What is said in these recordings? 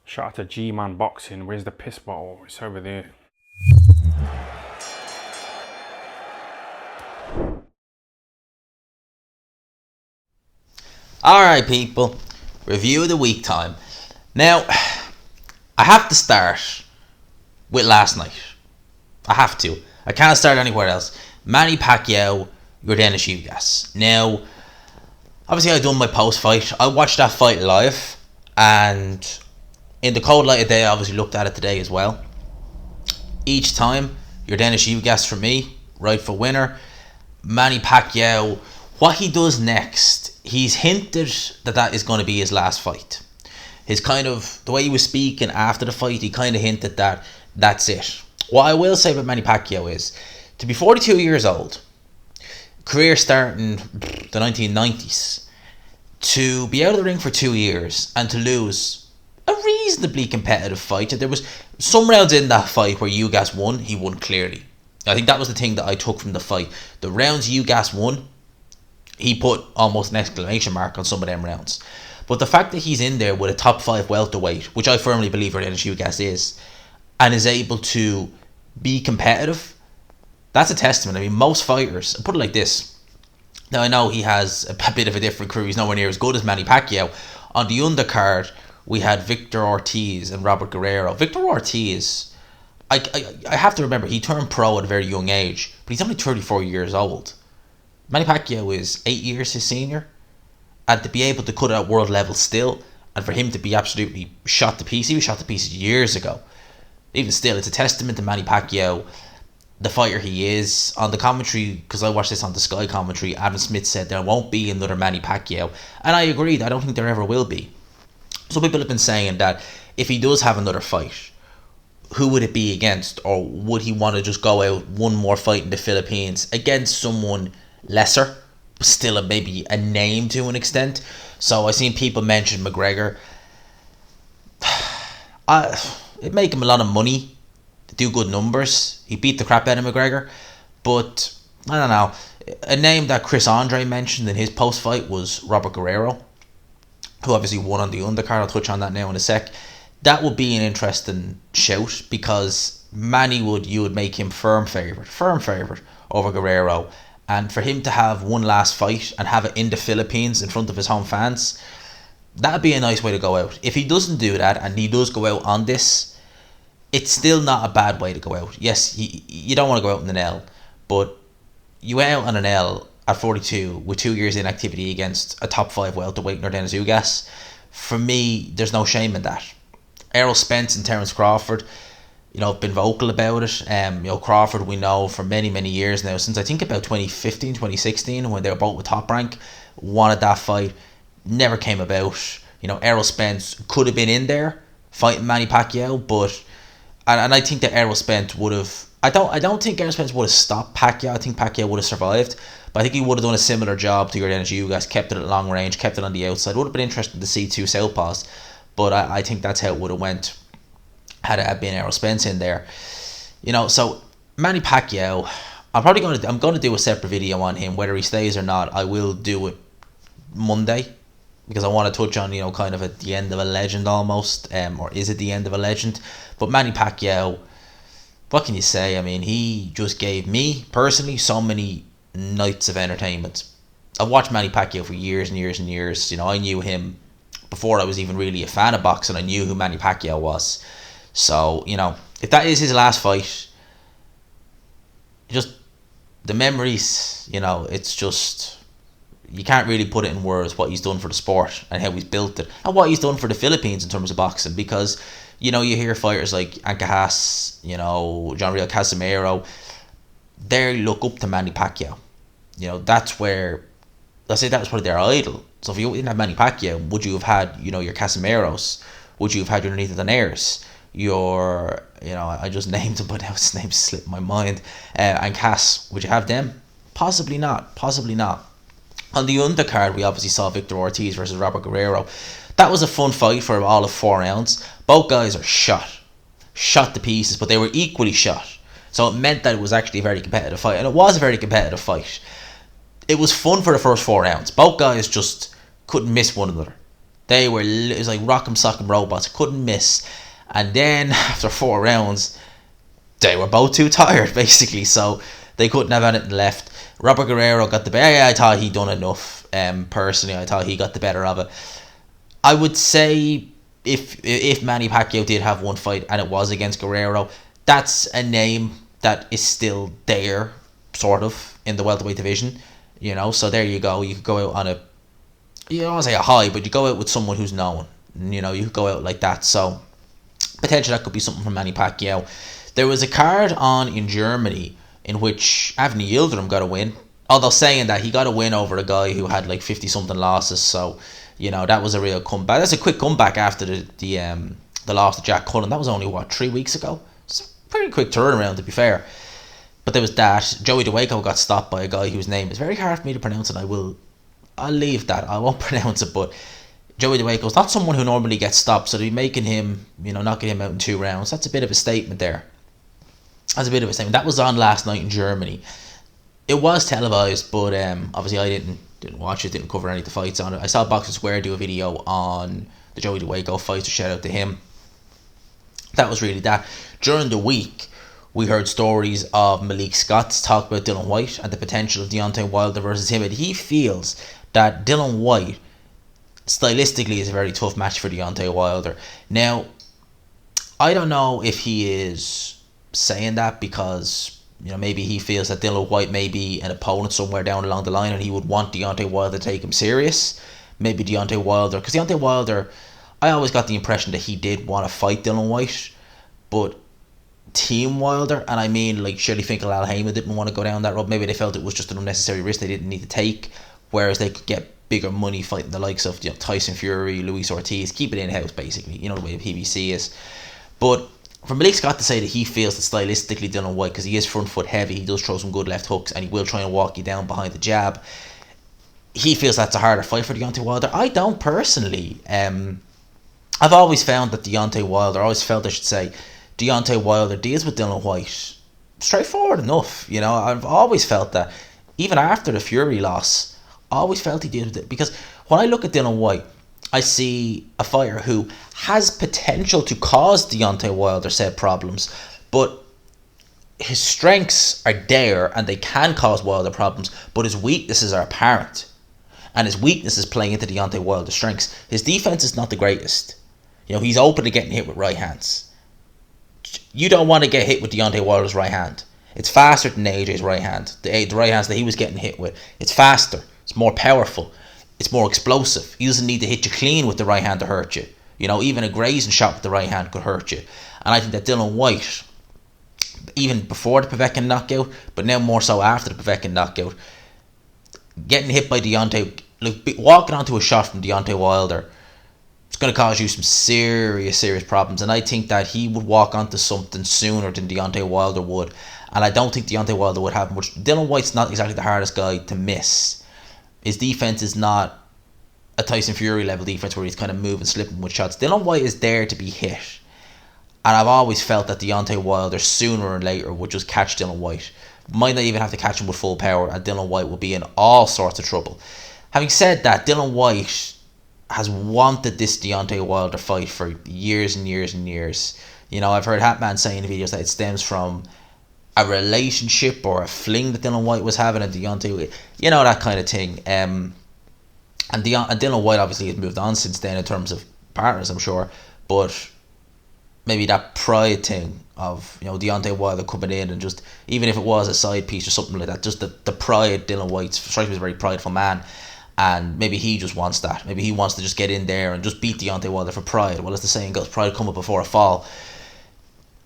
Shout out to G-Man Boxing. Where's the piss bottle? It's over there. Alright people, review of the week time. Now, I have to start with last night. I have to. I can't start anywhere else. Manny Pacquiao, Yordenis Ugas. Now, obviously I done my post-fight. I watched that fight live, and in the cold light of day I obviously looked at it today as well. Each time, Yordenis Ugas for me, rightful winner. Manny Pacquiao, what he does next, he's hinted that is going to be his last fight. His kind of, the way he was speaking after the fight, he kind of hinted that that's it. What I will say about Manny Pacquiao is, to be 42 years old, career starting the 1990s, to be out of the ring for 2 years and to lose a reasonably competitive fight. There was some rounds in that fight where Ugas won, he won clearly. I think that was the thing that I took from the fight. The rounds Ugas won, he put almost an exclamation mark on some of them rounds. But the fact that he's in there with a top 5 welterweight, which I firmly believe Yordenis Ugas is, and is able to be competitive, that's a testament. I mean, most fighters, put it like this. Now, I know he has a bit of a different career. He's nowhere near as good as Manny Pacquiao. On the undercard, we had Victor Ortiz and Robert Guerrero. Victor Ortiz, I have to remember, he turned pro at a very young age, but he's only 34 years old. Manny Pacquiao is 8 years his senior, and to be able to cut it at world level still, and for him to be absolutely shot to pieces, he was shot to pieces years ago. Even still, it's a testament to Manny Pacquiao, the fighter he is. On the commentary, because I watched this on the Sky commentary, Adam Smith said there won't be another Manny Pacquiao, and I agreed. I don't think there ever will be. Some people have been saying that if he does have another fight, who would it be against, or would he want to just go out one more fight in the Philippines against someone lesser, but still maybe a name to an extent? So I seen people mention McGregor. It'd make him a lot of money, do good numbers. He beat the crap out of McGregor, but I don't know. A name that Chris Andre mentioned in his post fight was Robert Guerrero, who obviously won on the undercard. I'll touch on that now in a sec. That would be an interesting shout, because you would make him firm favourite over Guerrero. And for him to have one last fight and have it in the Philippines in front of his home fans, that'd be a nice way to go out. If he doesn't do that and he does go out on this, it's still not a bad way to go out. Yes, you don't want to go out in an L, but you went out on an L at 42 with 2 years inactivity against a top 5 welterweight, Yordenis Ugas. For me, there's no shame in that. Errol Spence and Terence Crawford, have been vocal about it. Crawford, we know for many, many years now, since I think about 2015, 2016, when they were both with Top Rank, wanted that fight, never came about. Errol Spence could have been in there fighting Manny Pacquiao, but and I think that Errol Spence would have. I don't think Errol Spence would have stopped Pacquiao. I think Pacquiao would have survived, but I think he would have done a similar job to Yordenis Ugas, kept it at long range, kept it on the outside. Would have been interesting to see two southpaws, but I think that's how it would have went had it had been Errol Spence in there. So Manny Pacquiao, I'm going to do a separate video on him, whether he stays or not. I will do it Monday, because I want to touch on, kind of at the end of a legend almost, or is it the end of a legend? But Manny Pacquiao, what can you say? I mean, he just gave me personally so many nights of entertainment. I've watched Manny Pacquiao for years and years and years. I knew him before I was even really a fan of boxing. I knew who Manny Pacquiao was. So, if that is his last fight, just the memories, it's just, you can't really put it in words what he's done for the sport and how he's built it, and what he's done for the Philippines in terms of boxing. Because you hear fighters like Ancajas, John Real Casimiro, they look up to Manny Pacquiao. That's where, let's say that was probably their idol. So if you didn't have Manny Pacquiao, would you have had your Casimiros? Would you have had your Nita Donairs? I just named them, but now his name slipped my mind. And Cass, would you have them? Possibly not. On the undercard, we obviously saw Victor Ortiz versus Robert Guerrero. That was a fun fight for all of 4 rounds. Both guys are shot to pieces, but they were equally shot. So it meant that it was actually a very competitive fight, and it was a very competitive fight. It was fun for the first 4 rounds. Both guys just couldn't miss one another. It was like rock'em sock'em robots, couldn't miss. And then after 4 rounds, they were both too tired, basically, so they couldn't have anything left. Robert Guerrero got the better. I thought he done enough. Personally, I thought he got the better of it. I would say if Manny Pacquiao did have one fight and it was against Guerrero, that's a name that is still there, sort of, in the welterweight division. So there you go. You could go out on a, you don't want to say a high, but you go out with someone who's known. You could go out like that. So potentially that could be something from Manny Pacquiao. There was a card on in Germany in which Avni Yildirim got a win. Although saying that, he got a win over a guy who had like 50-something losses. So, that was a real comeback. That's a quick comeback after the loss to Jack Cullen. That was only, 3 weeks ago? It's a pretty quick turnaround, to be fair. But there was that. Joey DeWaco got stopped by a guy whose name is very hard for me to pronounce, and I'll leave that. I won't pronounce it, but Joey DeWaco's not someone who normally gets stopped, so to be making him, knocking him out in 2 rounds, that's a bit of a statement there. That was on last night in Germany. It was televised, but obviously I didn't watch it, didn't cover any of the fights on it. I saw Boxing Square do a video on the Joey DeWaco fight, so shout out to him. That was really that. During the week, we heard stories of Malik Scott's talk about Dylan White and the potential of Deontay Wilder versus him, and he feels that Dylan White stylistically is a very tough match for Deontay Wilder. Now, I don't know if he is saying that because maybe he feels that Dylan White may be an opponent somewhere down along the line and he would want Deontay Wilder to take him serious. Maybe Deontay Wilder, because Deontay Wilder, I always got the impression that he did want to fight Dylan White, but Team Wilder, and I mean like Shirley Finkel, Al Heyman didn't want to go down that road. Maybe they felt it was just an unnecessary risk they didn't need to take, whereas they could get bigger money fighting the likes of Tyson Fury, Luis Ortiz, keep it in-house basically, the way the PBC is. But for Malik Scott to say that he feels that stylistically Dylan White, because he is front foot heavy, he does throw some good left hooks and he will try and walk you down behind the jab, he feels that's a harder fight for Deontay Wilder. I don't personally. I've always found that Deontay Wilder deals with Dylan White straightforward enough. I've always felt that, even after the Fury loss, I always felt he deals with it, because when I look at Dylan White, I see a fighter who has potential to cause Deontay Wilder said problems, but his strengths are there and they can cause Wilder problems, but his weaknesses are apparent. And his weaknesses playing into Deontay Wilder's strengths. His defense is not the greatest. He's open to getting hit with right hands. You don't want to get hit with Deontay Wilder's right hand. It's faster than AJ's right hand. The right hands that he was getting hit with. It's faster. It's more powerful. It's more explosive. He doesn't need to hit you clean with the right hand to hurt you. Even a grazing shot with the right hand could hurt you. And I think that Dylan White, even before the Povetkin knockout, but now more so after the Povetkin knockout, getting hit by Deontay, walking onto a shot from Deontay Wilder, it's going to cause you some serious problems. And I think that he would walk onto something sooner than Deontay Wilder would. And I don't think Deontay Wilder would have much. Dylan White's not exactly the hardest guy to miss. His defense is not a Tyson Fury level defense where he's kind of moving, slipping with shots. Dylan White is there to be hit. And I've always felt that Deontay Wilder sooner or later would just catch Dylan White. Might not even have to catch him with full power, and Dylan White will be in all sorts of trouble. Having said that, Dylan White has wanted this Deontay Wilder fight for years and years and years. I've heard Hatman say in videos that it stems from a relationship or a fling that Dylan White was having and Deontay, that kind of thing. And Dylan White obviously has moved on since then in terms of partners, I'm sure. But maybe that pride thing of, Deontay Wilder coming in and just, even if it was a side piece or something like that, just the pride, Dylan White strikes me as a very prideful man. And maybe he just wants that. Maybe he wants to just get in there and just beat Deontay Wilder for pride. Well, as the saying goes, pride cometh before a fall.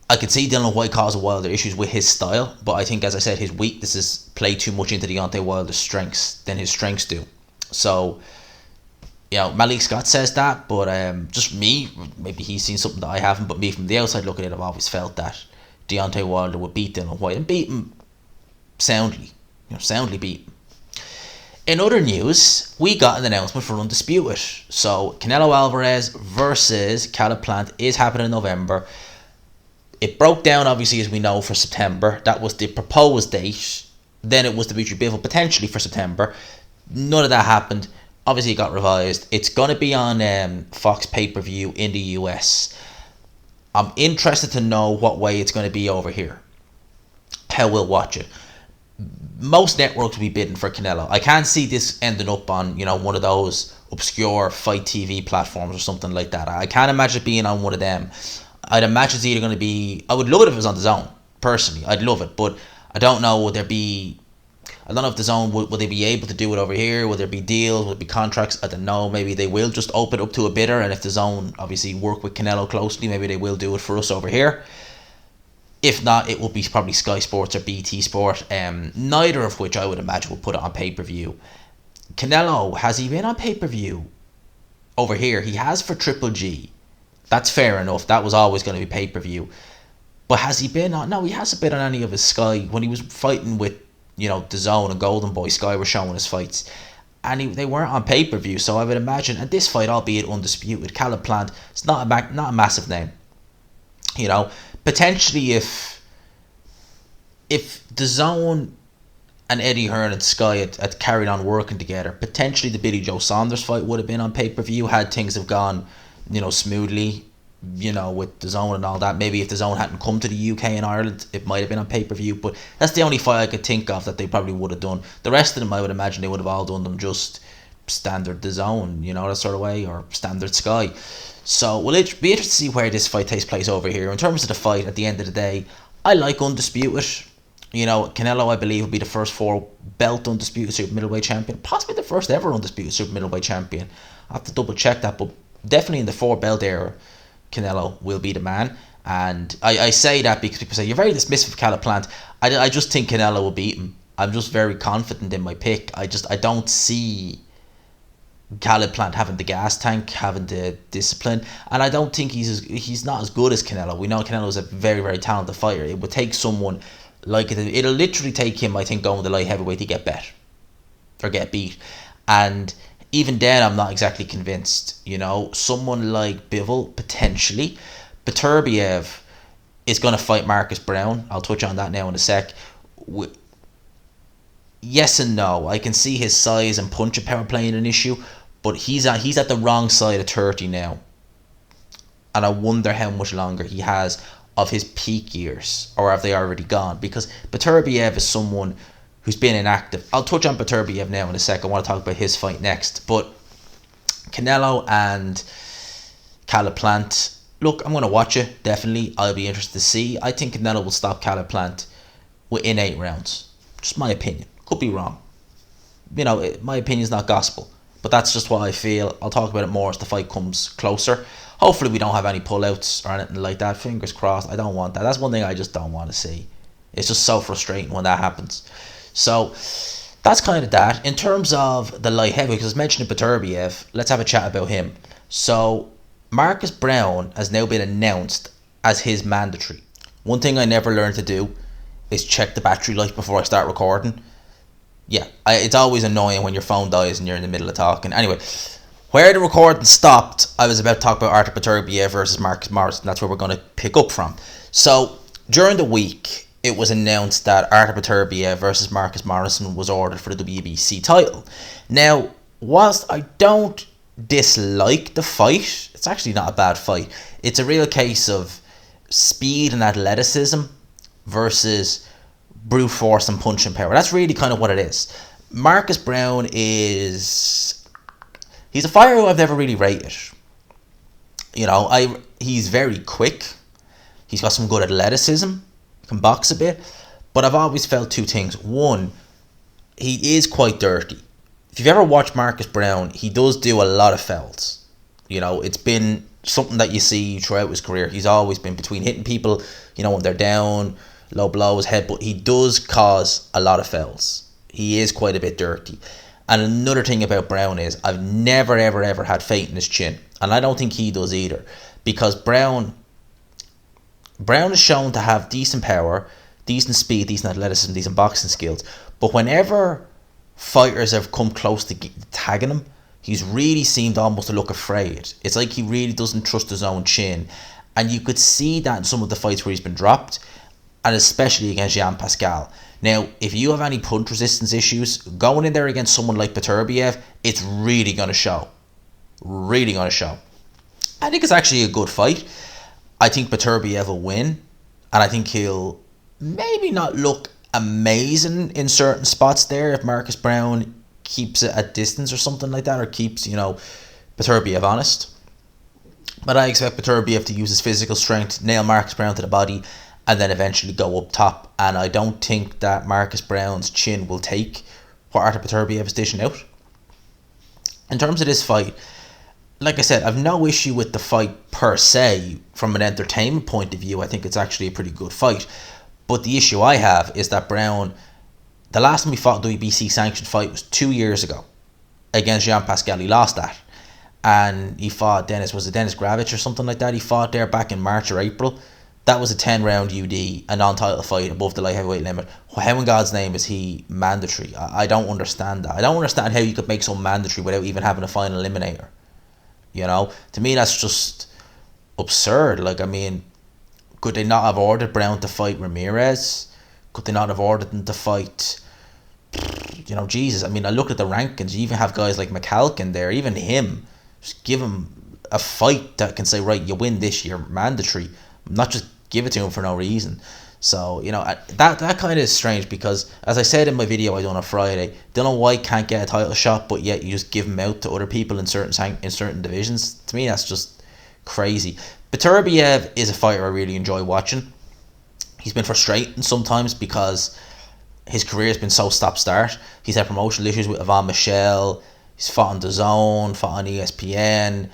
I could see Dylan White causing Wilder issues with his style, but I think, as I said, his weaknesses play too much into Deontay Wilder's strengths than his strengths do. So, Malik Scott says that, but just me, maybe he's seen something that I haven't, but me from the outside looking at it, I've always felt that Deontay Wilder would beat Dylan White and beat him soundly, soundly beat him. In other news, we got an announcement for Undisputed. So, Canelo Alvarez versus Caleb Plant is happening in November. It broke down, obviously, as we know, for September. That was the proposed date. Then it was Dimitri Bivol potentially for September. None of that happened. Obviously, it got revised. It's going to be on Fox pay-per-view in the US. I'm interested to know what way it's going to be over here. How we'll watch it. Most networks will be bidding for Canelo. I can't see this ending up on, one of those obscure fight TV platforms or something like that. I can't imagine it being on one of them. I'd imagine it's either going to be... I would love it if it was on DAZN, personally. I'd love it, but I don't know, would there be... I don't know if DAZN, will they be able to do it over here? Will there be deals? Will there be contracts? I don't know. Maybe they will just open it up to a bidder, and if DAZN obviously work with Canelo closely, maybe they will do it for us over here. If not, it will be probably Sky Sports or BT Sport, neither of which I would imagine will put it on pay-per-view. Canelo, has he been on pay-per-view over here? He has for Triple G. That's fair enough. That was always going to be pay-per-view. But has he been on... No, he hasn't been on any of his Sky. When he was fighting with, DAZN and Golden Boy, Sky were showing his fights. And they weren't on pay-per-view, so I would imagine... And this fight, albeit undisputed, Caleb Plant, it's not a massive name. Potentially if DAZN and Eddie Hearn and Sky had carried on working together, potentially the Billy Joe Saunders fight would have been on pay-per-view had things have gone, smoothly, with DAZN and all that. Maybe if DAZN hadn't come to the UK and Ireland, it might have been on pay-per-view, but that's the only fight I could think of that they probably would have done. The rest of them, I would imagine they would have all done them just standard DAZN, that sort of way, or standard Sky. So will it be interesting to see where this fight takes place over here. In terms of the fight, at the end of the day, I like undisputed. Canelo, I believe, will be the first 4 belt undisputed super middleweight champion, possibly the first ever undisputed super middleweight champion. I have to double check that, but definitely in the 4 belt era, Canelo will be the man. And I say that because people say you're very dismissive of Caleb Plant. I just think Canelo will beat him. I'm just very confident in my pick. I don't see Caleb Plant having the gas tank, having the discipline, and I don't think he's not as good as Canelo. We know Canelo is a very, very talented fighter. It would take someone like it. It'll literally take him, I think, going to light heavyweight to get bet or get beat, and even then, I'm not exactly convinced. Someone like Bivol potentially. Beterbiev is going to fight Marcus Brown. I'll touch on that now in a sec. Yes and no. I can see his size and punching power playing an issue, but he's at the wrong side of 30 now. And I wonder how much longer he has of his peak years, or have they already gone? Because Beterbiev is someone who's been inactive. I'll touch on Beterbiev now in a sec. I want to talk about his fight next. But Canelo and Caleb Plant, look, I'm going to watch it, definitely. I'll be interested to see. I think Canelo will stop Caleb Plant within 8 rounds. Just my opinion. Could be wrong. My opinion's not gospel, but that's just what I feel. I'll talk about it more as the fight comes closer. Hopefully we don't have any pullouts or anything like that. Fingers crossed. I don't want that. That's one thing I just don't want to see. It's just so frustrating when that happens. So that's kind of that. In terms of the light heavyweight, because I mentioned Beterbiev, let's have a chat about him. So Marcus Brown has now been announced as his mandatory. One thing I never learned to do is check the battery life before I start recording. Yeah, it's always annoying when your phone dies and you're in the middle of talking. Anyway, where the recording stopped, I was about to talk about Artur Beterbiev versus Marcus Morrison. That's where we're going to pick up from. So during the week, it was announced that Artur Beterbiev versus Marcus Morrison was ordered for the WBC title. Now, whilst I don't dislike the fight, it's actually not a bad fight. It's a real case of speed and athleticism versus brute force and punching power. That's really kind of what it is. Marcus Brown he's a fighter who I've never really rated. He's very quick. He's got some good athleticism. Can box a bit. But I've always felt 2 things. One, he is quite dirty. If you've ever watched Marcus Brown, he does do a lot of fouls. It's been something that you see throughout his career. He's always been between hitting people, when they're down, low blows, head, but he does cause a lot of fouls. He is quite a bit dirty. And another thing about Brown is I've never, ever, ever had faith in his chin. And I don't think he does either. Because Brown is shown to have decent power, decent speed, decent athleticism, decent boxing skills. But whenever fighters have come close to tagging him, he's really seemed almost to look afraid. It's like he really doesn't trust his own chin. And you could see that in some of the fights where he's been dropped. and especially against Jean Pascal. Now, if you have any punch resistance issues, going in there against someone like Beterbiev, it's really going to show. Really going to show. I think it's actually a good fight. I think Beterbiev will win, and I think he'll maybe not look amazing in certain spots there if Marcus Brown keeps it at distance or something like that, or keeps, Beterbiev honest. But I expect Beterbiev to use his physical strength, nail Marcus Brown to the body, and then eventually go up top. And I don't think that Marcus Brown's chin will take what Artur Beterbiev is dishing out. In terms of this fight, like I said, I've no issue with the fight per se from an entertainment point of view. I think it's actually a pretty good fight. But the issue I have is that Brown, the last time he fought a WBC sanctioned fight was 2 years ago against Jean Pascal. He lost that. And he fought Dennis Gravich or something like that? He fought there back in March or April. That was a 10-round UD, a non-title fight above the light heavyweight limit. How in God's name is he mandatory? I don't understand that. I don't understand how you could make so mandatory without even having a final eliminator. To me that's just absurd. Could they not have ordered Brown to fight Ramirez? Could they not have ordered him to fight, Jesus? I look at the rankings. You even have guys like McCalkin there. Even him, just give him a fight that can say, right, you win this year, mandatory. Not just give it to him for no reason. So, that kind of is strange because, as I said in my video I done on Friday, Dylan White can't get a title shot, but yet you just give him out to other people in certain divisions. To me, that's just crazy. Beterbiev is a fighter I really enjoy watching. He's been frustrating sometimes because his career has been so stop-start. He's had promotional issues with Yvonne Michelle. He's fought on DAZN, fought on ESPN.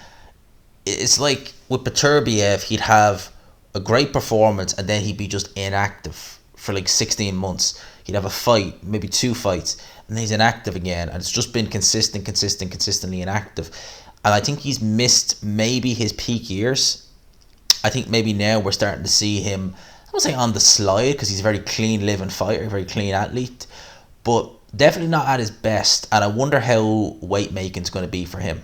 It's like with Beterbiev, he'd have a great performance and then he'd be just inactive for like 16 months. He'd have a fight, maybe 2 fights, and then he's inactive again. And it's just been consistently inactive. And I think he's missed maybe his peak years. I think maybe now we're starting to see him, I won't say on the slide, because he's a very clean living fighter, a very clean athlete, but definitely not at his best. And I wonder how weight making is going to be for him.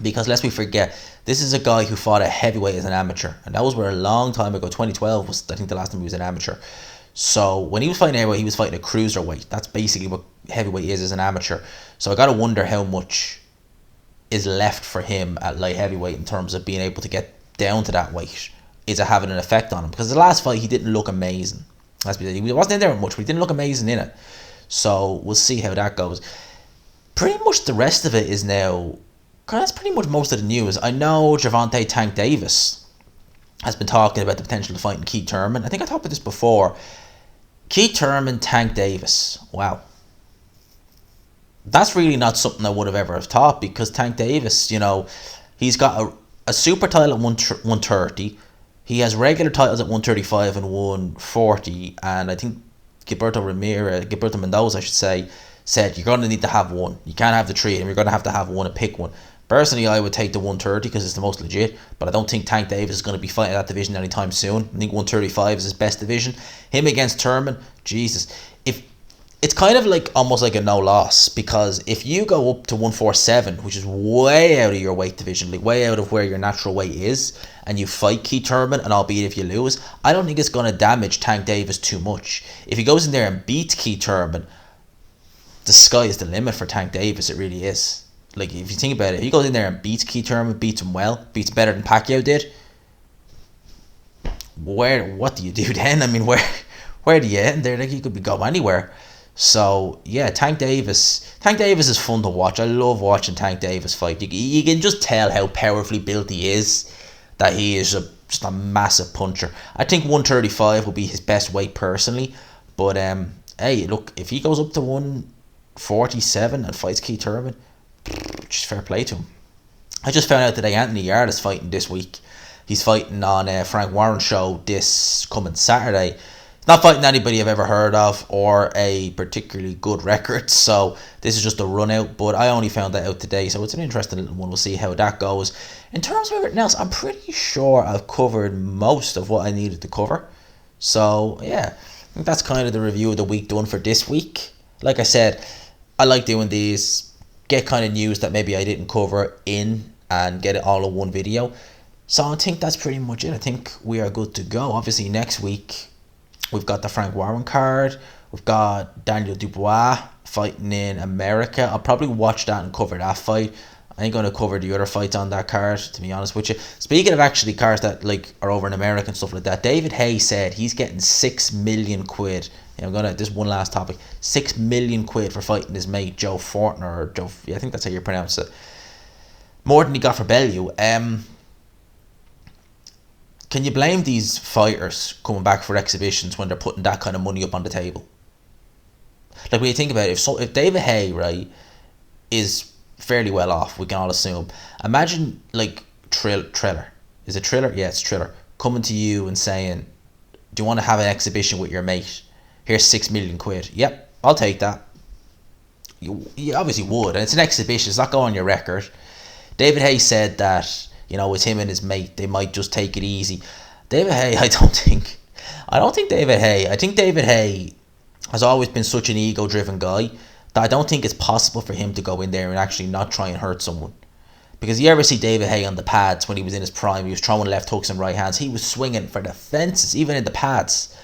Because lest we forget, this is a guy who fought a heavyweight as an amateur, and that was where a long time ago, 2012 was I think the last time he was an amateur. So when he was fighting heavyweight, he was fighting a cruiserweight. That's basically what heavyweight is as an amateur. So I got to wonder how much is left for him at light heavyweight in terms of being able to get down to that weight. Is it having an effect on him? Because the last fight he didn't look amazing. He wasn't in there much, but he didn't look amazing in it. So we'll see how that goes. Pretty much the rest of it is now, that's pretty much most of the news. I know Gervonta Tank Davis has been talking about the potential to fight in Keith Thurman. I think I talked about this before. Keith Thurman, Tank Davis. Wow. That's really not something I would have ever have thought, because Tank Davis, he's got a super title at 130. He has regular titles at 135 and 140. And I think Gilberto Mendoza, I should say, said you're going to need to have one. You can't have the 3 and you're going to have one and pick one. Personally, I would take the 130 because it's the most legit, but I don't think Tank Davis is going to be fighting that division anytime soon. I think 135 is his best division. Him against Thurman, Jesus. If it's kind of like almost like a no loss, because if you go up to 147, which is way out of your weight division, like way out of where your natural weight is, and you fight Keith Thurman, and albeit if you lose, I don't think it's going to damage Tank Davis too much. If he goes in there and beats Keith Thurman, the sky is the limit for Tank Davis. It really is. Like, if you think about it, if he goes in there and beats Keith Thurman, beats him well, beats better than Pacquiao did, what do you do then? Where do you end there? Like, he could be going anywhere. So yeah, Tank Davis is fun to watch. I love watching Tank Davis fight. You can just tell how powerfully built he is, that he is just a massive puncher. I think 135 will be his best weight personally, but hey, look, if he goes up to 147 and fights Keith Thurman, just fair play to him. I just found out today Anthony Yarde is fighting this week. He's fighting on Frank Warren's show this coming Saturday. He's not fighting anybody I've ever heard of or a particularly good record, so this is just a run out, but I only found that out today, so it's an interesting little one. We'll see how that goes. In terms of everything else, I'm pretty sure I've covered most of what I needed to cover. So yeah, I think that's kind of the review of the week done for this week. Like I said, I like doing these, get kind of news that maybe I didn't cover in and get it all in one video. So I think that's pretty much it. I think we are good to go. Obviously next week We've got the Frank Warren card. We've got Daniel Dubois fighting in America. I'll probably watch that and cover that fight. I ain't going to cover the other fights on that card, to be honest with you. Speaking of actually cards that like are over in America and stuff like that, David Haye said he's getting 6 million quid. Yeah, this one last topic. 6 million quid for fighting his mate Joe Fortner, or Joe. Yeah, I think that's how you pronounce it. More than he got for Bellew. Can you blame these fighters coming back for exhibitions when they're putting that kind of money up on the table? Like, when you think about it, if David Haye, right, is fairly well off, we can all assume. Imagine, like, Triller. Is it Triller? Yeah, it's Triller. Coming to you and saying, do you want to have an exhibition with your mate? Here's 6 million quid. Yep, I'll take that. You obviously would. And it's an exhibition. It's not going on your record. David Haye said that, you know, it's him and his mate. They might just take it easy. David Haye, I don't think David Haye. I think David Haye has always been such an ego-driven guy that I don't think it's possible for him to go in there and actually not try and hurt someone. Because you ever see David Haye on the pads when he was in his prime, he was throwing left hooks and right hands. He was swinging for the fences, even in the pads.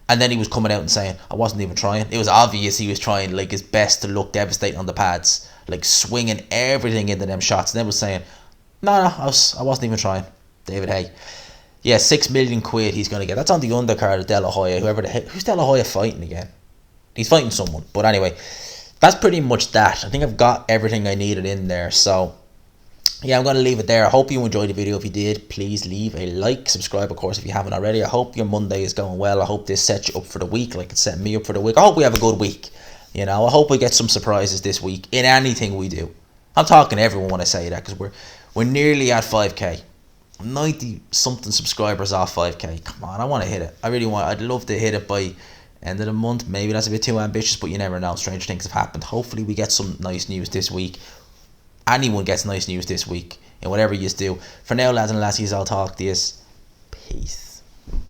And then he was coming out and saying, I wasn't even trying. It was obvious he was trying like his best to look devastating on the pads, like swinging everything into them shots. And then was saying, no, I wasn't even trying. David Haye. Yeah, 6 million quid he's going to get. That's on the undercard of De La Hoya. Who's De La Hoya fighting again? He's fighting someone. But anyway, that's pretty much that. I think I've got everything I needed in there. So, yeah, I'm going to leave it there. I hope you enjoyed the video. If you did, please leave a like. Subscribe, of course, if you haven't already. I hope your Monday is going well. I hope this sets you up for the week like it set me up for the week. I hope we have a good week. You know, I hope we get some surprises this week in anything we do. I'm talking to everyone when I say that, because we're nearly at 5k. 90 something subscribers off 5k. Come on, I want to hit it. I really want. I'd love to hit it by end of the month. Maybe that's a bit too ambitious, but you never know. Stranger things have happened. Hopefully we get some nice news this week. Anyone gets nice news this week in whatever you do. For now, lads and lassies, I'll talk to you. Peace.